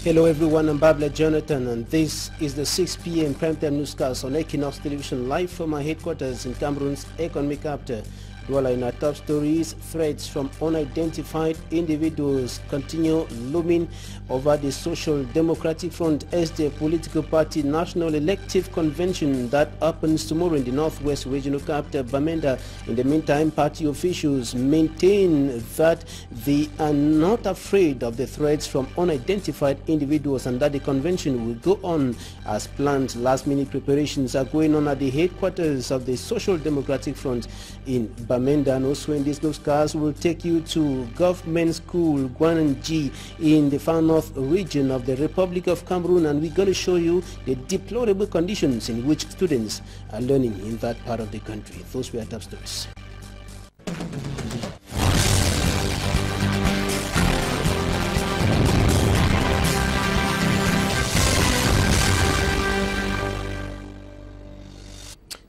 Hello everyone, I'm Babla Jonathan and this is the 6 p.m. primetime newscast on Equinox Television live from our headquarters in Cameroon's economic capital. Dwelling in our top stories, threats from unidentified individuals continue looming over the Social Democratic Front SD political party national elective convention that happens tomorrow in the northwest regional capital, Bamenda. In the meantime, party officials maintain that they are not afraid of the threats from unidentified individuals and that the convention will go on as planned. Last-minute preparations are going on at the headquarters of the Social Democratic Front in Bamenda. And also in this newscast, we'll take you to Government School Gwananji in the far north region of the Republic of Cameroon, and we're going to show you the deplorable conditions in which students are learning in that part of the country. Those were top stories.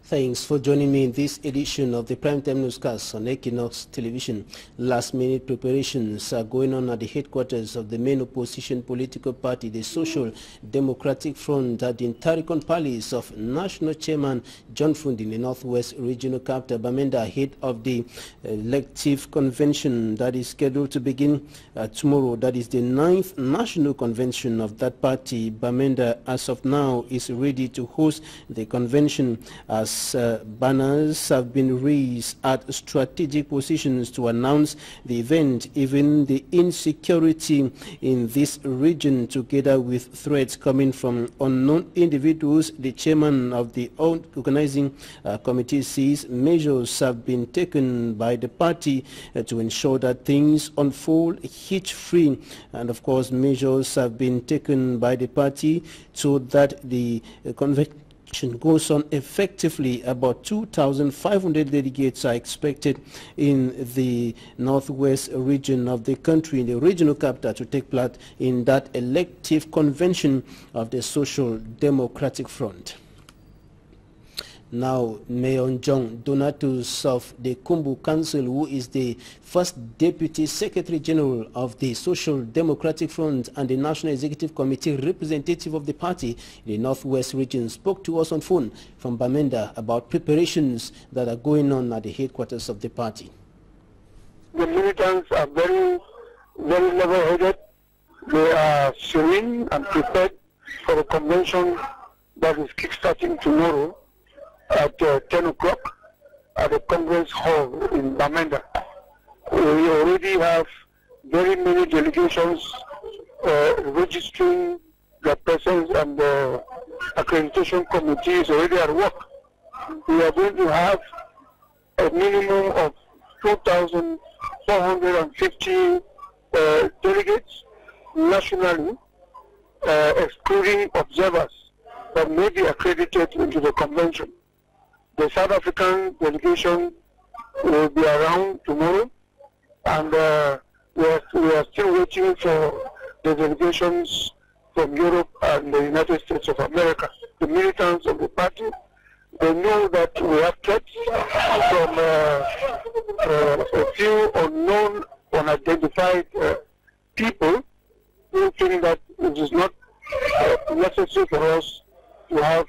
Thanks for joining me in this edition of the Primetime Newscast on Equinox Television. Last-minute preparations are going on at the headquarters of the main opposition political party, the Social Democratic Front, at the Tarikon Palace of National Chairman John Fundi in the Northwest Regional Capital, Bamenda, ahead of the elective convention that is scheduled to begin tomorrow. That is the 9th National Convention of that party. Bamenda, as of now, is ready to host the convention as banners have been raised at strategic positions to announce the event. Even the insecurity in this region, together with threats coming from unknown individuals, the chairman of the organizing committee says measures have been taken by the party to ensure that things unfold hitch-free, and of course measures have been taken by the party so that the convention goes on effectively. About 2,500 delegates are expected in the northwest region of the country, in the regional capital, to take part in that elective convention of the Social Democratic Front. Now, Mayor John Donatus of the Kumbu Council, who is the first Deputy Secretary General of the Social Democratic Front and the National Executive Committee representative of the party in the Northwest region, spoke to us on phone from Bamenda about preparations that are going on at the headquarters of the party. The militants are very level-headed. They are serene and prepared for a convention that is kickstarting tomorrow at 10 o'clock at the Congress Hall in Bamenda. We already have very many delegations registering their presence, and the accreditation committee is already at work. We are going to have a minimum of 2,450 delegates nationally, excluding observers that may be accredited into the convention. The South African delegation will be around tomorrow, and we are still waiting for the delegations from Europe and the United States of America. The militants of the party, they know that we have threats from a few unknown, unidentified people who think that it is not necessary for us to have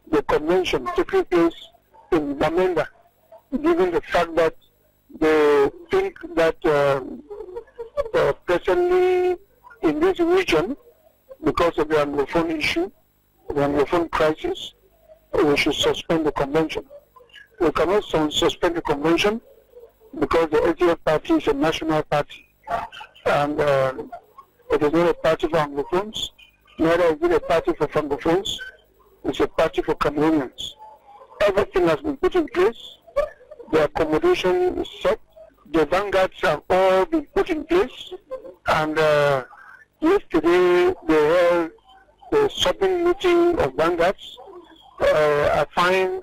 the convention taking place in Bamenda, given the fact that they think that presently in this region, because of the Anglophone issue, the Anglophone crisis, we should suspend the convention. We cannot suspend the convention because the SDF party is a national party, and it is not a party for Anglophones, neither is it a party for Francophones. It's a party for Cameroonians. Everything has been put in place. The accommodation is set. The vanguards have all been put in place. And yesterday they held the shopping meeting of vanguards. I find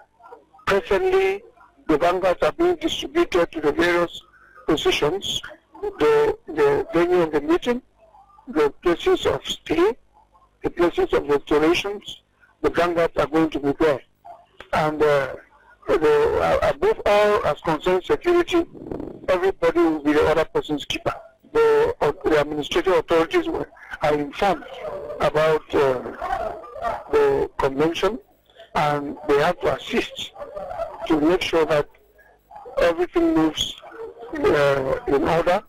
presently the vanguards are being distributed to the various positions, the venue of the meeting, the places of stay, the places of restorations. The vanguards are going to be there. And above all, as concerns security, everybody will be the other person's keeper. the administrative authorities are informed about the convention, and they have to assist to make sure that everything moves in order,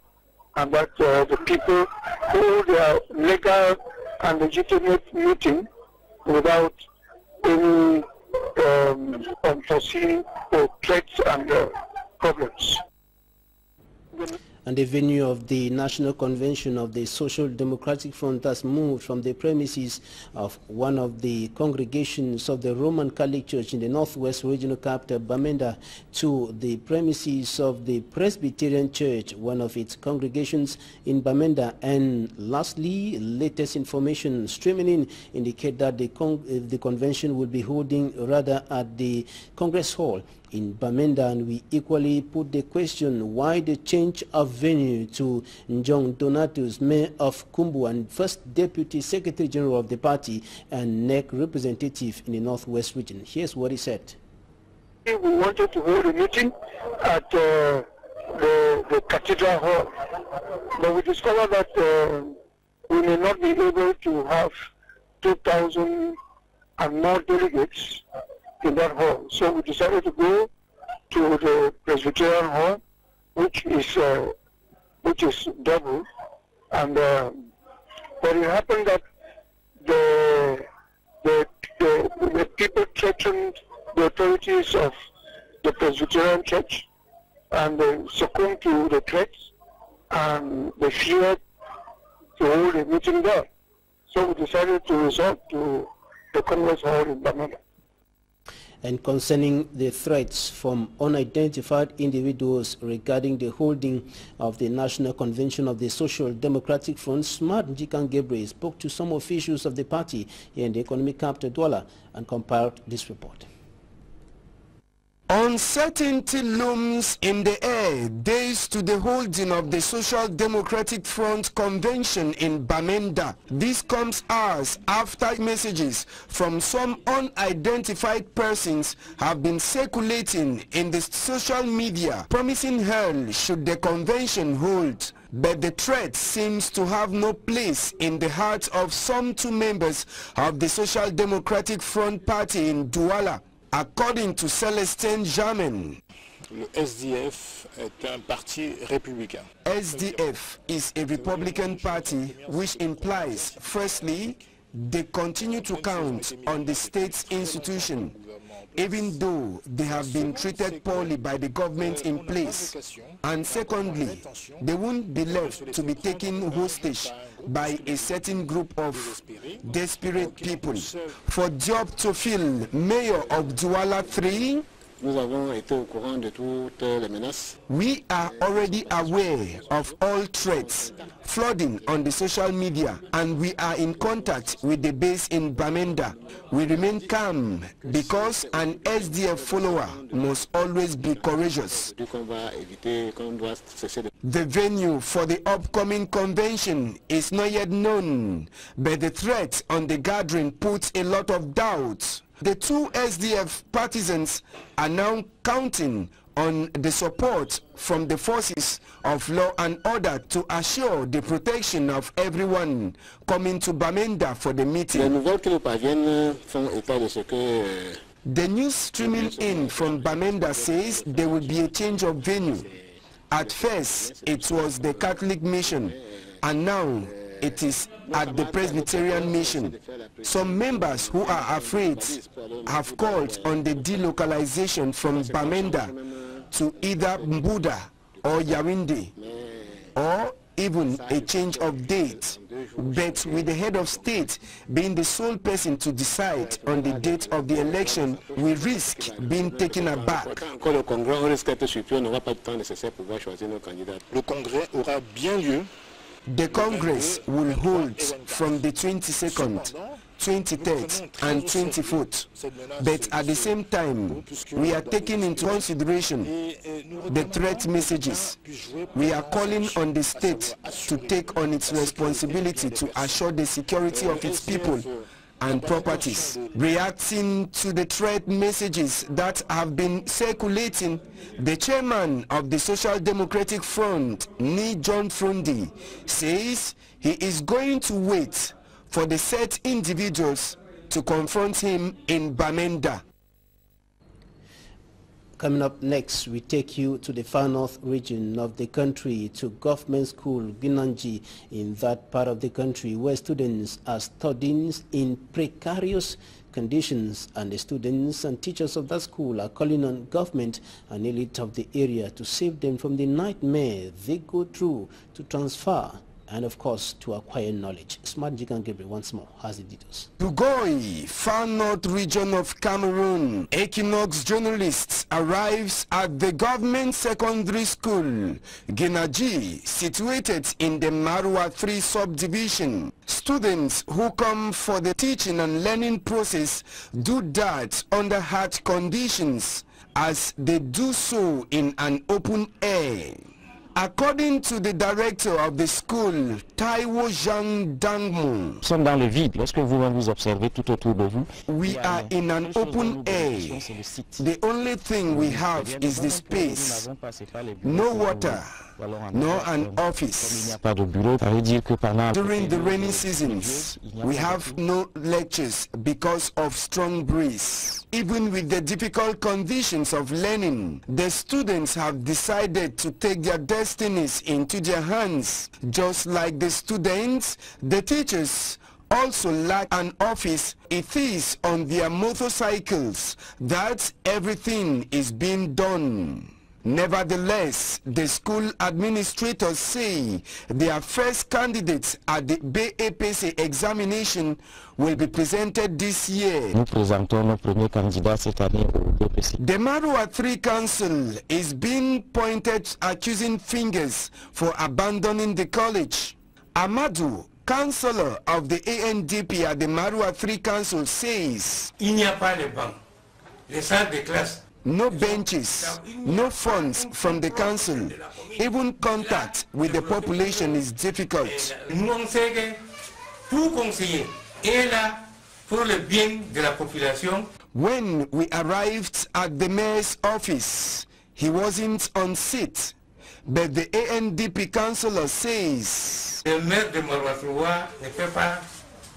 and that the people hold their legal and legitimate meeting without any unforeseen threats and problems. And the venue of the National Convention of the Social Democratic Front has moved from the premises of one of the congregations of the Roman Catholic Church in the Northwest Regional Capital, Bamenda, to the premises of the Presbyterian Church, one of its congregations in Bamenda. And lastly, latest information streaming in indicate that the convention will be holding rather at the Congress Hall in Bamenda, and we equally put the question why the change of venue to Njong Donatus, Mayor of Kumbu and First Deputy Secretary General of the party and NEC representative in the Northwest region. Here's what he said. We wanted to hold a meeting at the Cathedral Hall, but we discovered that we may not be able to have 2,000 and more delegates in that hall. So we decided to go to the Presbyterian Hall, which is double, and but it happened that the people threatened the authorities of the Presbyterian Church, and they succumbed to the threats, and they feared to hold a meeting there. So we decided to resort to the Congress Hall in Bamenda. And concerning the threats from unidentified individuals regarding the holding of the National Convention of the Social Democratic Front, Smart Njikan Gabriel spoke to some officials of the party here in the economic capital Douala and compiled this report. Uncertainty looms in the air days to the holding of the Social Democratic Front convention in Bamenda. This comes hours after messages from some unidentified persons have been circulating in the social media promising hell should the convention hold. But the threat seems to have no place in the hearts of some two members of the Social Democratic Front party in Douala. According to Celestin Jamen, le SDF est un parti républicain. SDF is a Republican party, which implies, firstly, they continue to count on the state's institution, even though they have been treated poorly by the government in place. And secondly, they won't be left to be taken hostage by a certain group of desperate people. For job to fill Mayor of Douala 3, we are already aware of all threats flooding on the social media, and we are in contact with the base in Bamenda. We remain calm because an SDF follower must always be courageous. The venue for the upcoming convention is not yet known, but the threat on the gathering puts a lot of doubt. The two SDF partisans are now counting on the support from the forces of law and order to assure the protection of everyone coming to Bamenda for the meeting. The news streaming in from Bamenda says there will be a change of venue. At first, it was the Catholic mission, and now it is at the Presbyterian mission. Some members who are afraid have called on the delocalization from Bamenda to either Mbuda or Yawinde, or even a change of date, but with the head of state being the sole person to decide on the date of the election, we risk being taken aback. Le Congrès aura bien lieu. The Congress will hold from the 22nd, 23rd and 24th, but at the same time, we are taking into consideration the threat messages. We are calling on the state to take on its responsibility to assure the security of its people and properties. Reacting to the threat messages that have been circulating, the chairman of the Social Democratic Front, Ni John Frundi, says he is going to wait for the said individuals to confront him in Bamenda. Coming up next, we take you to the far north region of the country, to government school EQUINOXE in that part of the country, where students are studying in precarious conditions, and the students and teachers of that school are calling on government and elite of the area to save them from the nightmare they go through to transfer and of course to acquire knowledge. Smart Jikan Gabriel once more has the details. Tugoi, far north region of Cameroon, EQUINOXE journalists arrives at the government secondary school, EQUINOXE, situated in the Marwa 3 subdivision. Students who come for the teaching and learning process do that under hard conditions, as they do so in an open air. According to the director of the school, Taiwo Zhang Dangmo, nous sommes dans le vide. Lorsque vous observez tout autour de vous, we are in an open air. The only thing we have is the space. No water, no an office. During the rainy seasons, we have no lectures because of strong breeze. Even with the difficult conditions of learning, the students have decided to take their destinies into their hands. Just like the students, the teachers also lack an office. It is on their motorcycles that everything is being done. Nevertheless, the school administrators say their first candidates at the BAPC examination will be presented this year. Nous présentons nos premiers candidats cette année au BPC. The Marwa 3 Council is being pointed accusing fingers for abandoning the college. Amadou, councillor of the ANDP at the Marwa 3 Council, says il n'y a pas de bancs, les salles de classe. No benches, no funds from the council. Even contact with the population is difficult. Nous on sait que tout conseiller est là pour le bien de la population. When we arrived at the mayor's office, he wasn't on seat, but the ANDP councillor says Le maire de Marwa ne peut pas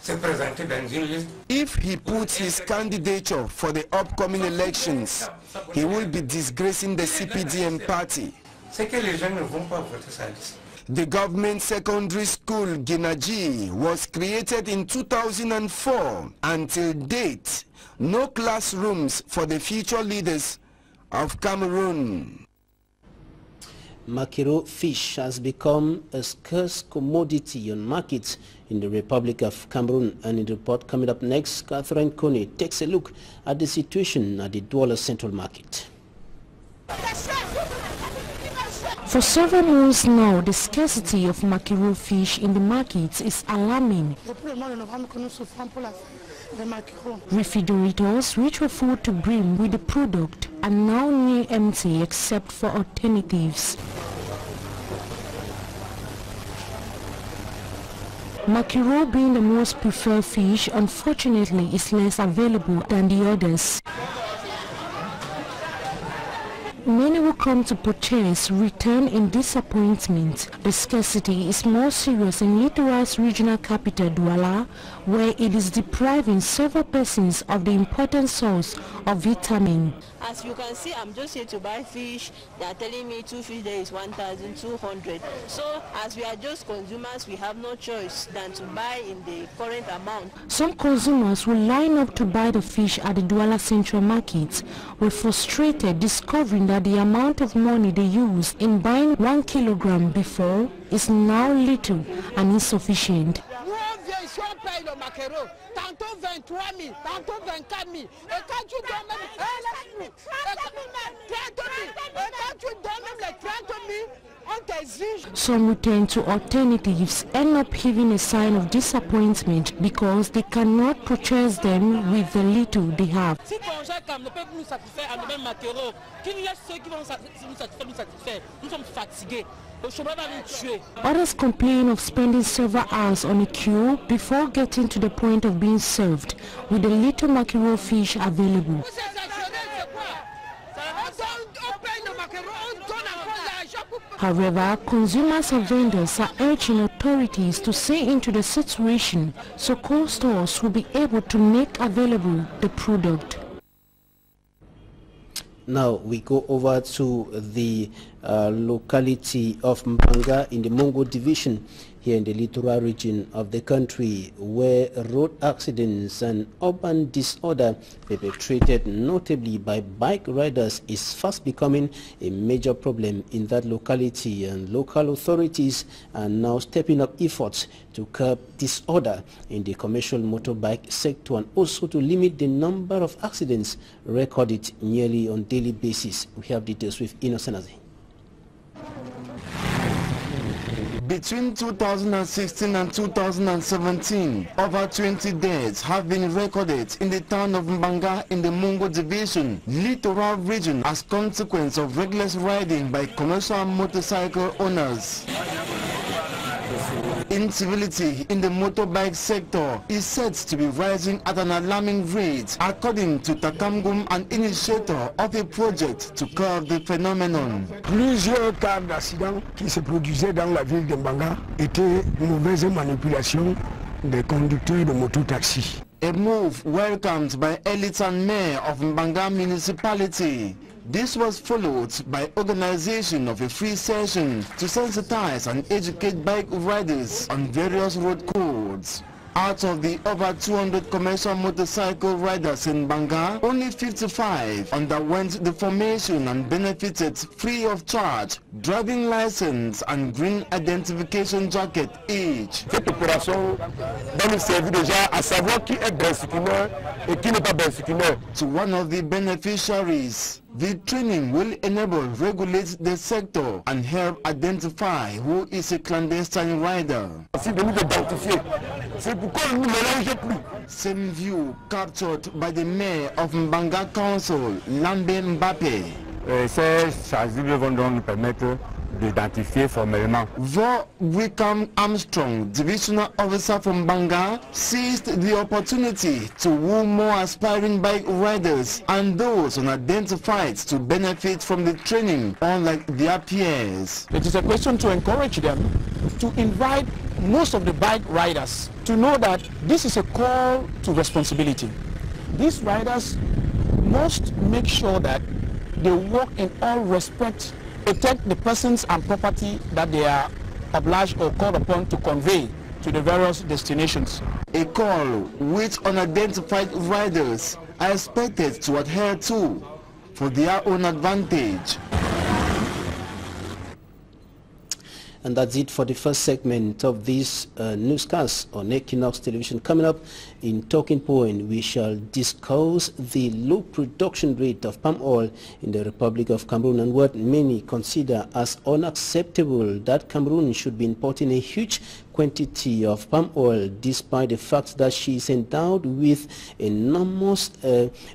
se présenter dans une liste. if he puts his candidature for the upcoming elections, he will be disgracing the CPDM party. C'est que les gens ne vont pas voter sa liste. The government secondary school EQUINOXE was created in 2004. Until date, no classrooms for the future leaders of Cameroon. Mackerel fish has become a scarce commodity on markets in the Republic of Cameroon. And in the report coming up next, Catherine Coney takes a look at the situation at the Douala Central Market. For several months now, the scarcity of mackerel fish in the markets is alarming. Refrigerators, which were full to brim with the product, are now near empty except for alternatives. Mackerel, being the most preferred fish, unfortunately is less available than the others. Many who come to purchase return in disappointment. The scarcity is more serious in Littoral's regional capital, Douala, where it is depriving several persons of the important source of vitamin. As you can see, I'm just here to buy fish. They are telling me 2 fish there is 1,200. So as we are just consumers, we have no choice than to buy in the current amount. Some consumers will line up to buy the fish at the Douala Central Market were frustrated discovering that the amount of money they used in buying 1 kilogram before is now little and insufficient. Some return to alternatives, end up giving a sign of disappointment because they cannot purchase them with the little they have. Others complain of spending several hours on a queue before getting to the point of being served with the little mackerel fish available. However, consumers and vendors are urging authorities to see into the situation so cold stores will be able to make available the product. Now we go over to the locality of Mbanga in the Mongo division here in the littoral region of the country, where road accidents and urban disorder perpetrated notably by bike riders is fast becoming a major problem in that locality, and local authorities are now stepping up efforts to curb disorder in the commercial motorbike sector and also to limit the number of accidents recorded nearly on daily basis. We have details with EQUINOXE. Between 2016 and 2017, over 20 deaths have been recorded in the town of Mbanga in the Mongo division, littoral region, as consequence of reckless riding by commercial motorcycle owners. Incivility in the motorbike sector is said to be rising at an alarming rate, according to Takamgum, an initiator of a project to curb the phenomenon. Plusieurs cas d'accidents qui se produisaient dans la ville de Mbanga étaient une mauvaise manipulation des conducteurs de mototaxi. A move welcomed by elites and mayor of Mbanga municipality. This was followed by organization of a free session to sensitize and educate bike riders on various road codes. Out of the over 200 commercial motorcycle riders in Mbanga, only 55 underwent the formation and benefited free of charge driving license and green identification jacket each. Cette opération va nous servir déjà à savoir qui est bicycleur et qui n'est pas bicycleur. To one of the beneficiaries, the training will enable regulate the sector and help identify who is a clandestine rider. Same view captured by the mayor of Mbanga Council, Lambe Mbappe. Ces charges vont donc nous permettre d'identifier formellement. Though Wickham Armstrong, divisional officer from Mbanga, seized the opportunity to woo more aspiring bike riders and those unidentified to benefit from the training, unlike their peers. It is a question to encourage them to invite most of the bike riders to know that this is a call to responsibility. These riders must make sure that they work in all respect, protect the persons and property that they are obliged or called upon to convey to the various destinations. A call which unidentified riders are expected to adhere to for their own advantage. And that's it for the first segment of this newscast on Equinox Television. Coming up in Talking Point, we shall discuss the low production rate of palm oil in the Republic of Cameroon and what many consider as unacceptable, that Cameroon should be importing a huge quantity of palm oil despite the fact that she is endowed with enormous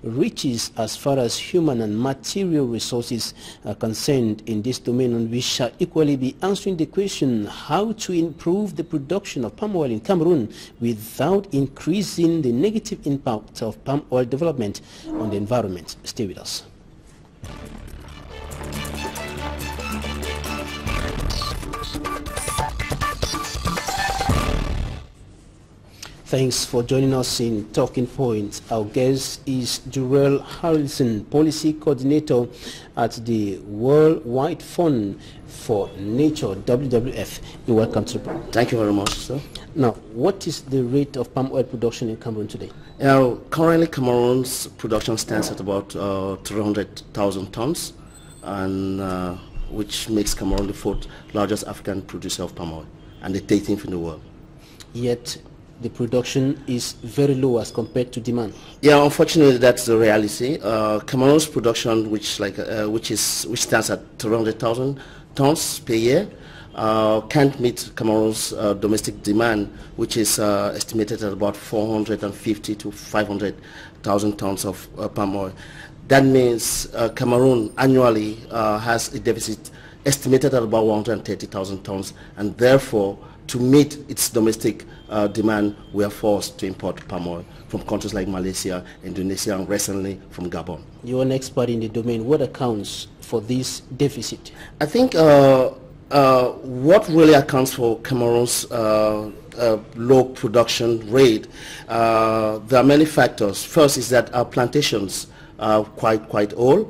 riches as far as human and material resources are concerned in this domain. And we shall equally be answering the question how to improve the production of palm oil in Cameroon without increasing the negative impact of palm oil development on the environment. Stay with us. Thanks for joining us in Talking Point. Our guest is Jurel Harrison, Policy Coordinator at the Worldwide Fund for Nature, WWF. You're welcome to the program. Thank you very much, sir. Now, what is the rate of palm oil production in Cameroon today? Currently, Cameroon's production stands at about 300,000 tons, and which makes Cameroon the fourth largest African producer of palm oil and the 13th in the world. Yet, the production is very low as compared to demand. Yeah, unfortunately, that's the reality. Cameroon's production, which stands at 300,000 tons per year, can't meet Cameroon's domestic demand, which is estimated at about 450 to 500,000 tons of palm oil. That means Cameroon annually has a deficit estimated at about 130,000 tons, and therefore, to meet its domestic demand, we are forced to import palm oil from countries like Malaysia, Indonesia, and recently from Gabon. You're an expert in the domain. What accounts for this deficit? I think what really accounts for Cameroon's low production rate, there are many factors. First is that our plantations are quite old.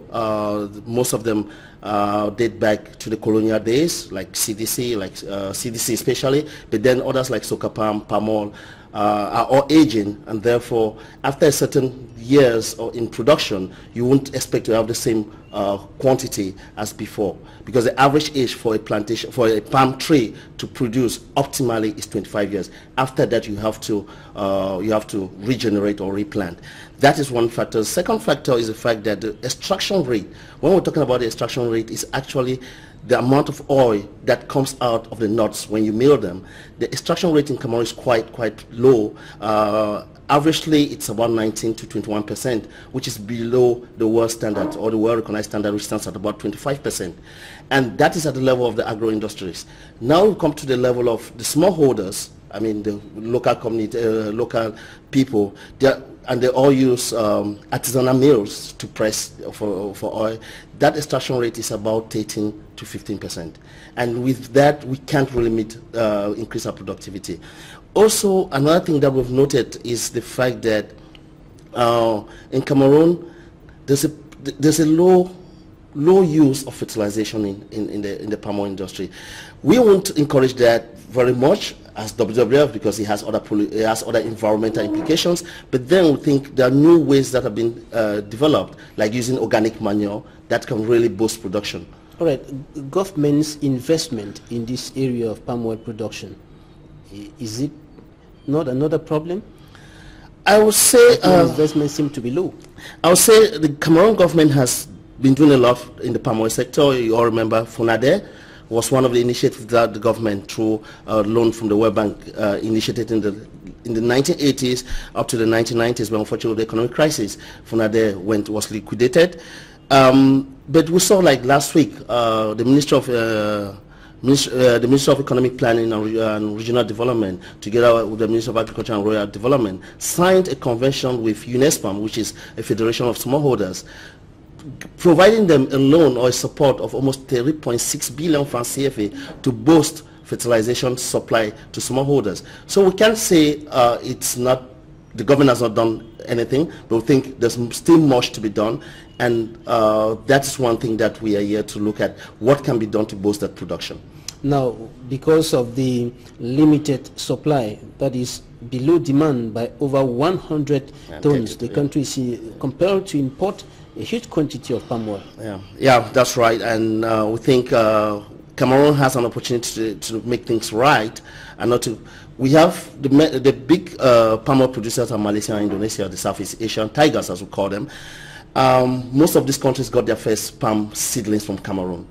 Most of them date back to the colonial days, like CDC, CDC especially, but then others like soca palm oil are all aging, and therefore after a certain years in production, you won't expect to have the same quantity as before, because the average age for a plantation, for a palm tree to produce optimally is 25 years. After that, you have to regenerate or replant. That is one factor. The second factor is the fact that the extraction rate, when we're talking about the extraction rate, is actually the amount of oil that comes out of the nuts when you mill them. The extraction rate in Cameroon is quite low. Averagely, it's about 19 to 21%, which is below the world standard or the world-recognized standard, which stands at about 25%. And that is at the level of the agro-industries. Now we come to the level of the smallholders, I mean the local community, local people, and they all use artisanal mills to press for oil. That extraction rate is about 13 to 15%. And with that, we can't really increase our productivity. Also, another thing that we've noted is the fact that in Cameroon, there's a low use of fertilization in the palm oil industry. We won't encourage that very much as WWF because it has other environmental implications. But then we think there are new ways that have been developed, like using organic manure, that can really boost production. All right, government's investment in this area of palm oil production, is it not another problem? I would say investment seems to be low. I would say the Cameroon government has been doing a lot in the palm oil sector. You all remember FUNADE was one of the initiatives that the government, through a loan from the World Bank, initiated in the 1980s up to the 1990s, when unfortunately the economic crisis, FUNADE was liquidated. But we saw, like last week, the Minister of Economic Planning and Regional Development, together with the Minister of Agriculture and Rural Development, signed a convention with UNESPAM, which is a federation of smallholders, providing them a loan or a support of almost 3.6 billion francs CFA to boost fertilization supply to smallholders. So we can't say it's not, the government has not done anything, but we think there's still much to be done, and that's one thing that we are here to look at, what can be done to boost that production. Now, because of the limited supply, that is below demand by over 100 tons, the country is compelled to import a huge quantity of palm oil. Yeah, that's right, and we think Cameroon has an opportunity to make things right, and not to. We have the big palm oil producers are Malaysia and Indonesia, the Southeast Asian tigers, as we call them. Most of these countries got their first palm seedlings from Cameroon,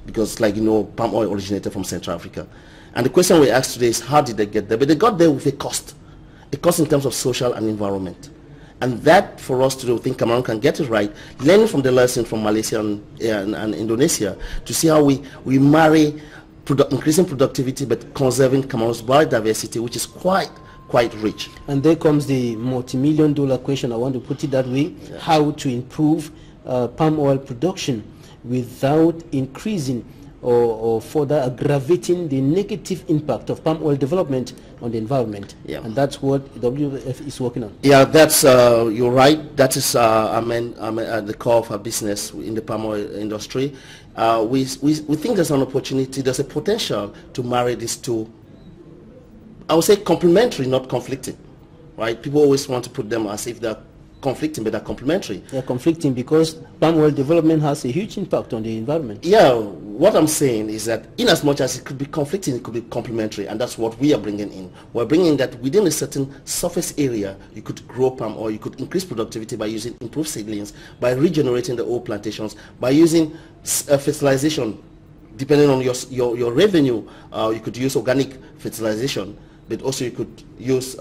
because, like you know, palm oil originated from Central Africa. And the question we asked today is, how did they get there? But they got there with a cost in terms of social and environment. And that, for us to do, think Cameroon can get it right, learning from the lesson from Malaysia and Indonesia, to see how we marry increasing productivity but conserving Cameroon's biodiversity, which is quite rich. And there comes the multi-million-dollar question, I want to put it that way, how to improve palm oil production without increasing or further aggravating the negative impact of palm oil development on the environment. And that's what WWF is working on. Yeah, that's you're right. That is at the core of our business in the palm oil industry. We think there's an opportunity, there's a potential to marry these two. I would say complementary, not conflicting. Right? People always want to put them as if they're conflicting, but they're complementary. They're conflicting because palm oil development has a huge impact on the environment. Yeah, what I'm saying is that in as much as it could be conflicting, it could be complementary, and that's what we are bringing in. We're bringing that within a certain surface area, you could grow palm oil, you could increase productivity by using improved seedlings, by regenerating the old plantations, by using fertilization. Depending on your revenue, you could use organic fertilization but also you could use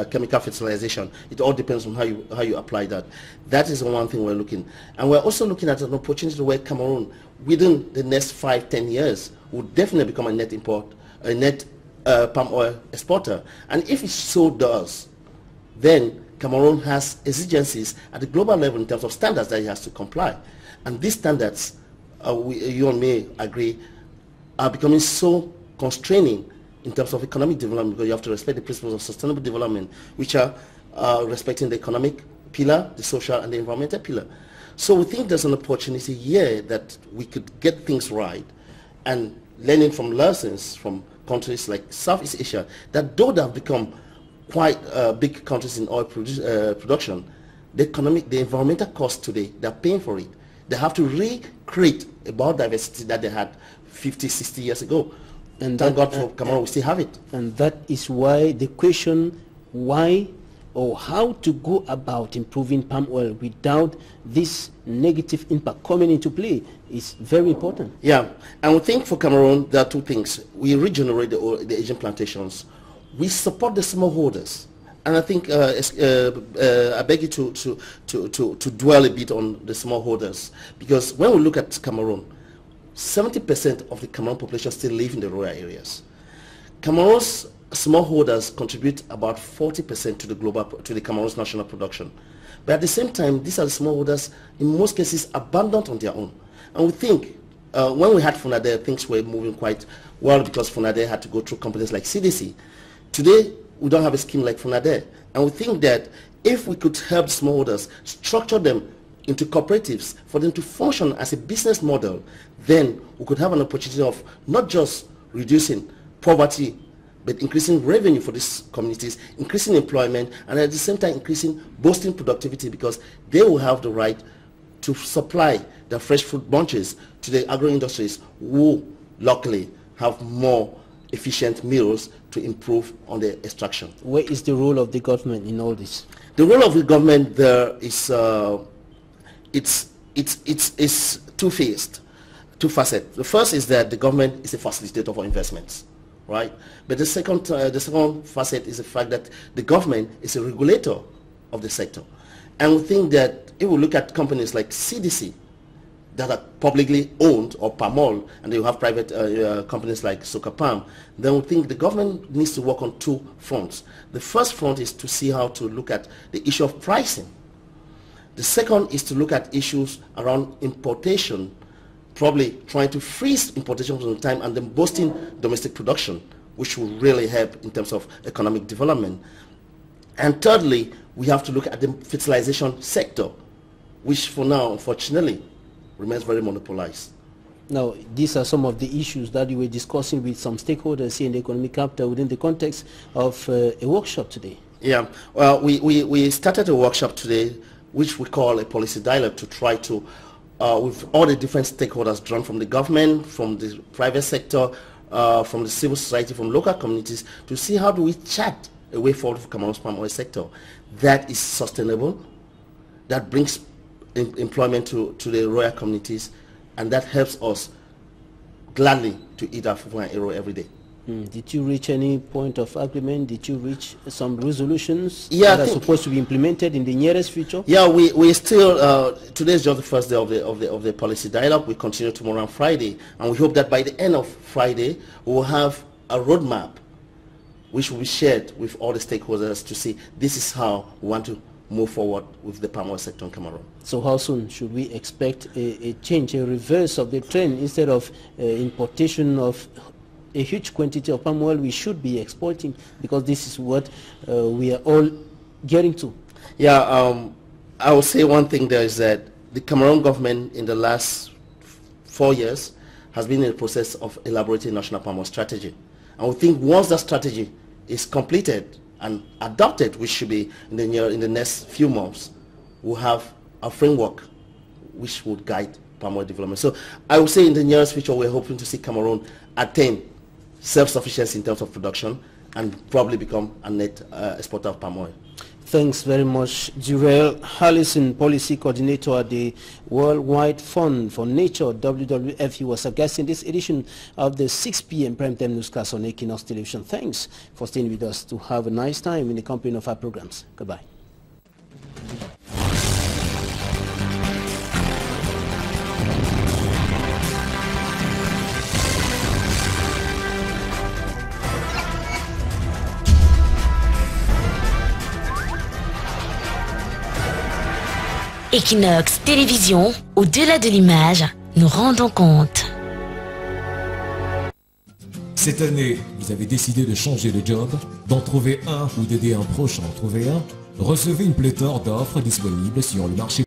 chemical fertilization. It all depends on how you apply that. That is the one thing we're looking. And we're also looking at an opportunity where Cameroon, within the next 5-10 years, will definitely become a net palm oil exporter. And if it so does, then Cameroon has exigencies at the global level in terms of standards that it has to comply. And these standards, you and me agree, are becoming so constraining in terms of economic development, because you have to respect the principles of sustainable development, which are respecting the economic pillar, the social and the environmental pillar. So we think there's an opportunity here that we could get things right, and learning from lessons from countries like Southeast Asia, that though they have become quite big countries in oil production, the environmental cost today, they're paying for it. They have to recreate a biodiversity that they had 50, 60 years ago. And thank God for Cameroon, we still have it. And that is why the question why or how to go about improving palm oil without this negative impact coming into play is very important. Yeah, and we think for Cameroon there are two things. We regenerate the Asian plantations. We support the smallholders. And I think I beg you to dwell a bit on the smallholders, because when we look at Cameroon, 70% of the Cameroon population still live in the rural areas. Cameroon's smallholders contribute about 40% to the Cameroon's national production. But at the same time, these are the smallholders, in most cases, abandoned on their own. And we think, when we had FUNADER, things were moving quite well because FUNADER had to go through companies like CDC. Today, we don't have a scheme like FUNADER. And we think that if we could help smallholders, structure them into cooperatives for them to function as a business model, then we could have an opportunity of not just reducing poverty, but increasing revenue for these communities, increasing employment, and at the same time boosting productivity, because they will have the right to supply the fresh fruit bunches to the agro-industries who luckily have more efficient mills to improve on the extraction. Where is the role of the government in all this? The role of the government there is it's two-faced, two-faceted. The first is that the government is a facilitator for investments, right? But the second facet is the fact that the government is a regulator of the sector. And we think that if we look at companies like CDC that are publicly owned, or Pamol, and they have private companies like Socapam, then we think the government needs to work on two fronts. The first front is to see how to look at the issue of pricing. The second is to look at issues around importation, probably trying to freeze importation for some time and then boosting domestic production, which will really help in terms of economic development. And thirdly, we have to look at the fertilization sector, which for now, unfortunately, remains very monopolized. Now, these are some of the issues that you were discussing with some stakeholders here in the economic capital within the context of a workshop today. Yeah, well, we started a workshop today, which we call a policy dialogue, to try to, with all the different stakeholders drawn from the government, from the private sector, from the civil society, from local communities, to see how do we chart a way forward for Cameroon's palm oil sector that is sustainable, that brings employment to the rural communities, and that helps us gladly to eat our fufu and arrow every day. Did you reach any point of agreement? Did you reach some resolutions that are supposed to be implemented in the nearest future? Yeah, we still, today is just the first day of the policy dialogue. We continue tomorrow and Friday, and we hope that by the end of Friday we will have a roadmap which will be shared with all the stakeholders to see this is how we want to move forward with the palm oil sector in Cameroon. So how soon should we expect a change, a reverse of the trend? Instead of importation of a huge quantity of palm oil, we should be exporting, because this is what we are all getting to. Yeah, I will say one thing there is that the Cameroon government in the last 4 years has been in the process of elaborating a national palm oil strategy. And we think once that strategy is completed and adopted, which should be in the next few months, we'll have a framework which would guide palm oil development. So I would say in the nearest future we're hoping to see Cameroon attain self-sufficiency in terms of production and probably become a net exporter of palm oil. Thanks very much, Jurel Harrison, Policy Coordinator at the Worldwide Fund for Nature, WWF. He was a guest in this edition of the 6 p.m. Primetime Newscast on Equinox Television. Thanks for staying with us. To have a nice time in the company of our programs. Goodbye. Equinox Télévision, au-delà de l'image, nous rendons compte. Cette année, vous avez décidé de changer de job, d'en trouver un ou d'aider un proche à en trouver un. Recevez une pléthore d'offres disponibles sur le marché